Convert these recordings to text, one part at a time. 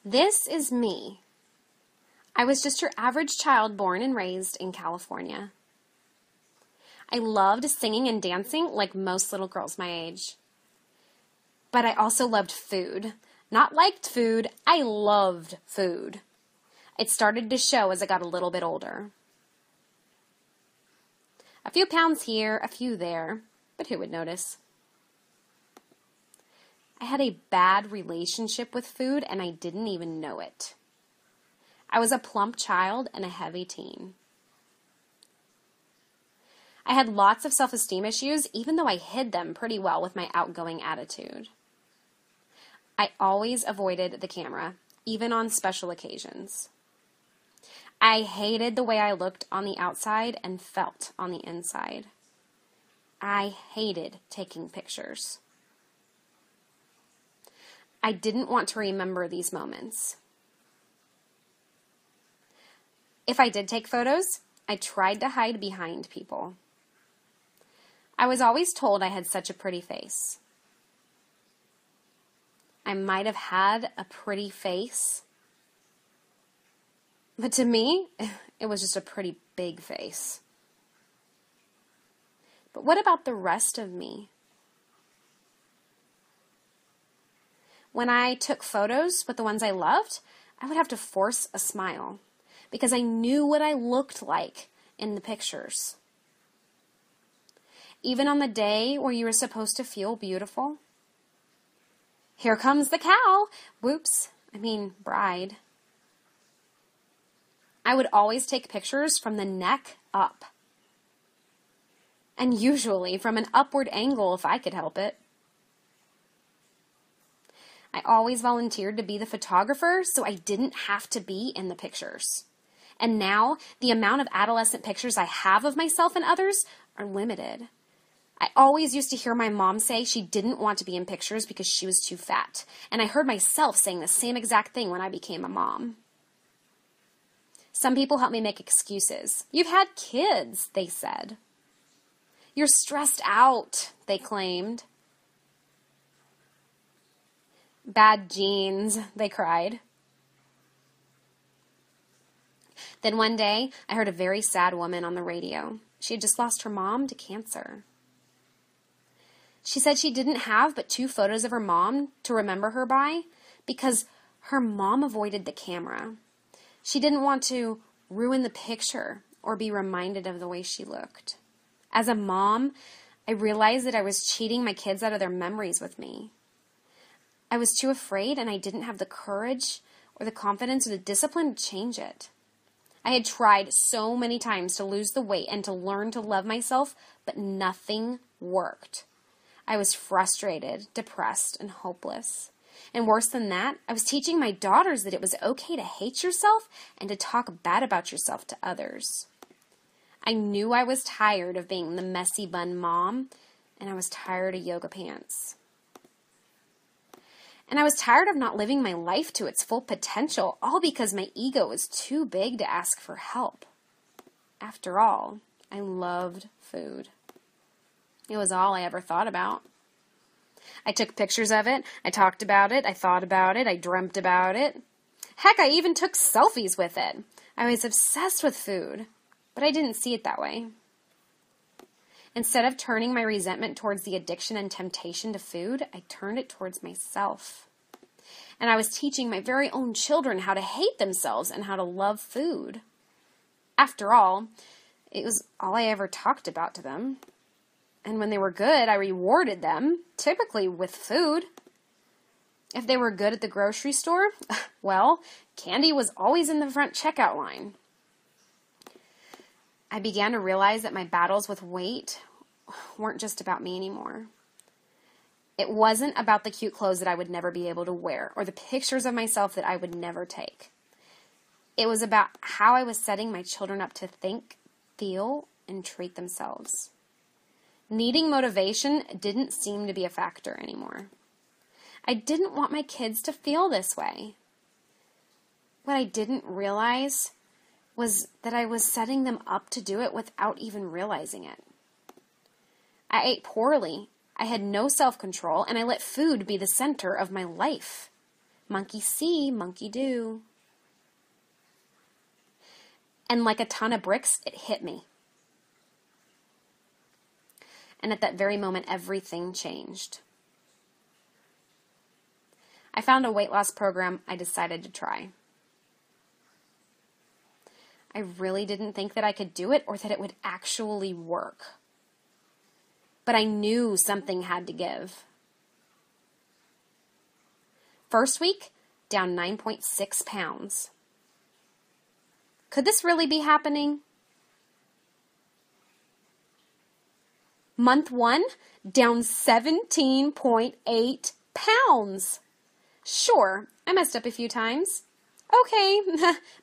This is me. I was just your average child born and raised in California. I loved singing and dancing like most little girls my age. But I also loved food. Not liked food, I loved food. It started to show as I got a little bit older. A few pounds here, a few there, but who would notice? I had a bad relationship with food and I didn't even know it. I was a plump child and a heavy teen. I had lots of self-esteem issues, even though I hid them pretty well with my outgoing attitude. I always avoided the camera, even on special occasions. I hated the way I looked on the outside and felt on the inside. I hated taking pictures. I didn't want to remember these moments. If I did take photos, I tried to hide behind people. I was always told I had such a pretty face. I might have had a pretty face, but to me, it was just a pretty big face. But what about the rest of me? When I took photos with the ones I loved, I would have to force a smile because I knew what I looked like in the pictures. Even on the day where you were supposed to feel beautiful. Here comes the cow. Bride. I would always take pictures from the neck up. And usually from an upward angle if I could help it. I always volunteered to be the photographer so I didn't have to be in the pictures. And now the amount of adolescent pictures I have of myself and others are limited. I always used to hear my mom say she didn't want to be in pictures because she was too fat. And I heard myself saying the same exact thing when I became a mom. Some people helped me make excuses. You've had kids, they said. You're stressed out, they claimed. Bad genes, they cried. Then one day, I heard a very sad woman on the radio. She had just lost her mom to cancer. She said she didn't have but 2 photos of her mom to remember her by because her mom avoided the camera. She didn't want to ruin the picture or be reminded of the way she looked. As a mom, I realized that I was cheating my kids out of their memories with me. I was too afraid and I didn't have the courage or the confidence or the discipline to change it. I had tried so many times to lose the weight and to learn to love myself, but nothing worked. I was frustrated, depressed, and hopeless. And worse than that, I was teaching my daughters that it was okay to hate yourself and to talk bad about yourself to others. I knew I was tired of being the messy bun mom, and I was tired of yoga pants. And I was tired of not living my life to its full potential, all because my ego was too big to ask for help. After all, I loved food. It was all I ever thought about. I took pictures of it, I talked about it, I thought about it, I dreamt about it. Heck, I even took selfies with it. I was obsessed with food, but I didn't see it that way. Instead of turning my resentment towards the addiction and temptation to food, I turned it towards myself. And I was teaching my very own children how to hate themselves and how to love food. After all, it was all I ever talked about to them. And when they were good, I rewarded them, typically with food. If they were good at the grocery store, well, candy was always in the front checkout line. I began to realize that my battles with weight weren't just about me anymore. It wasn't about the cute clothes that I would never be able to wear or the pictures of myself that I would never take. It was about how I was setting my children up to think, feel, and treat themselves. Needing motivation didn't seem to be a factor anymore. I didn't want my kids to feel this way. What I didn't realize was that I was setting them up to do it without even realizing it. I ate poorly, I had no self-control, and I let food be the center of my life. Monkey see, monkey do. And like a ton of bricks, it hit me. And at that very moment, everything changed. I found a weight loss program I decided to try. I really didn't think that I could do it or that it would actually work. But I knew something had to give. First week, down 9.6 pounds. Could this really be happening? Month 1, down 17.8 pounds. Sure, I messed up a few times. Okay,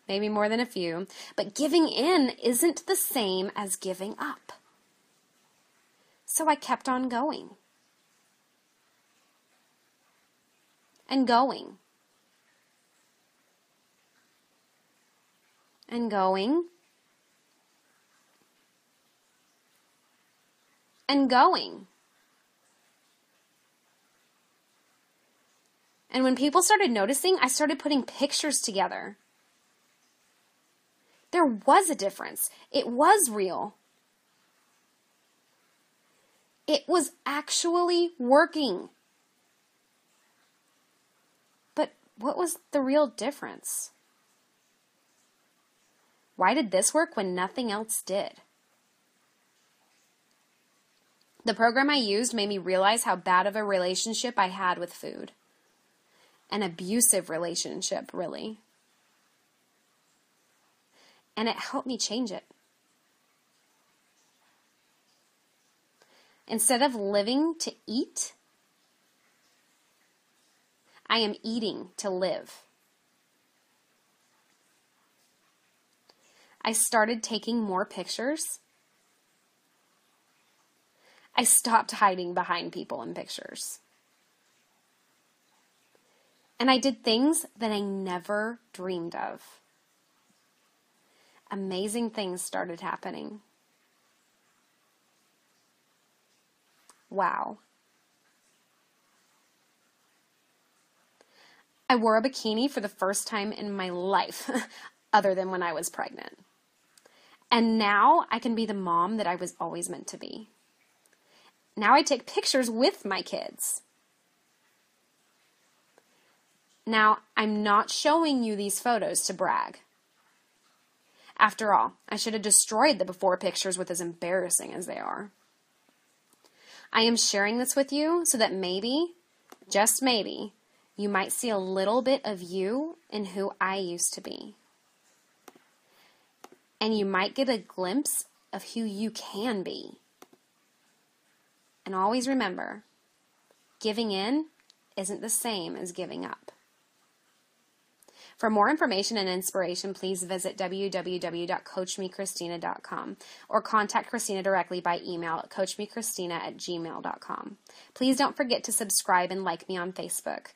maybe more than a few. But giving in isn't the same as giving up. So I kept on going. And going. And going. And going. And when people started noticing, I started putting pictures together. There was a difference. It was real. It was actually working. But what was the real difference? Why did this work when nothing else did? The program I used made me realize how bad of a relationship I had with food. An abusive relationship, really. And it helped me change it. Instead of living to eat, I am eating to live. I started taking more pictures. I stopped hiding behind people in pictures. And I did things that I never dreamed of. Amazing things started happening. Wow. I wore a bikini for the first time in my life, other than when I was pregnant. And now I can be the mom that I was always meant to be. Now I take pictures with my kids. Now, I'm not showing you these photos to brag. After all, I should have destroyed the before pictures with as embarrassing as they are. I am sharing this with you so that maybe, just maybe, you might see a little bit of you in who I used to be. And you might get a glimpse of who you can be. And always remember, giving in isn't the same as giving up. For more information and inspiration, please visit www.coachmekristina.com or contact Kristina directly by email at coachmekristina@gmail.com. Please don't forget to subscribe and like me on Facebook.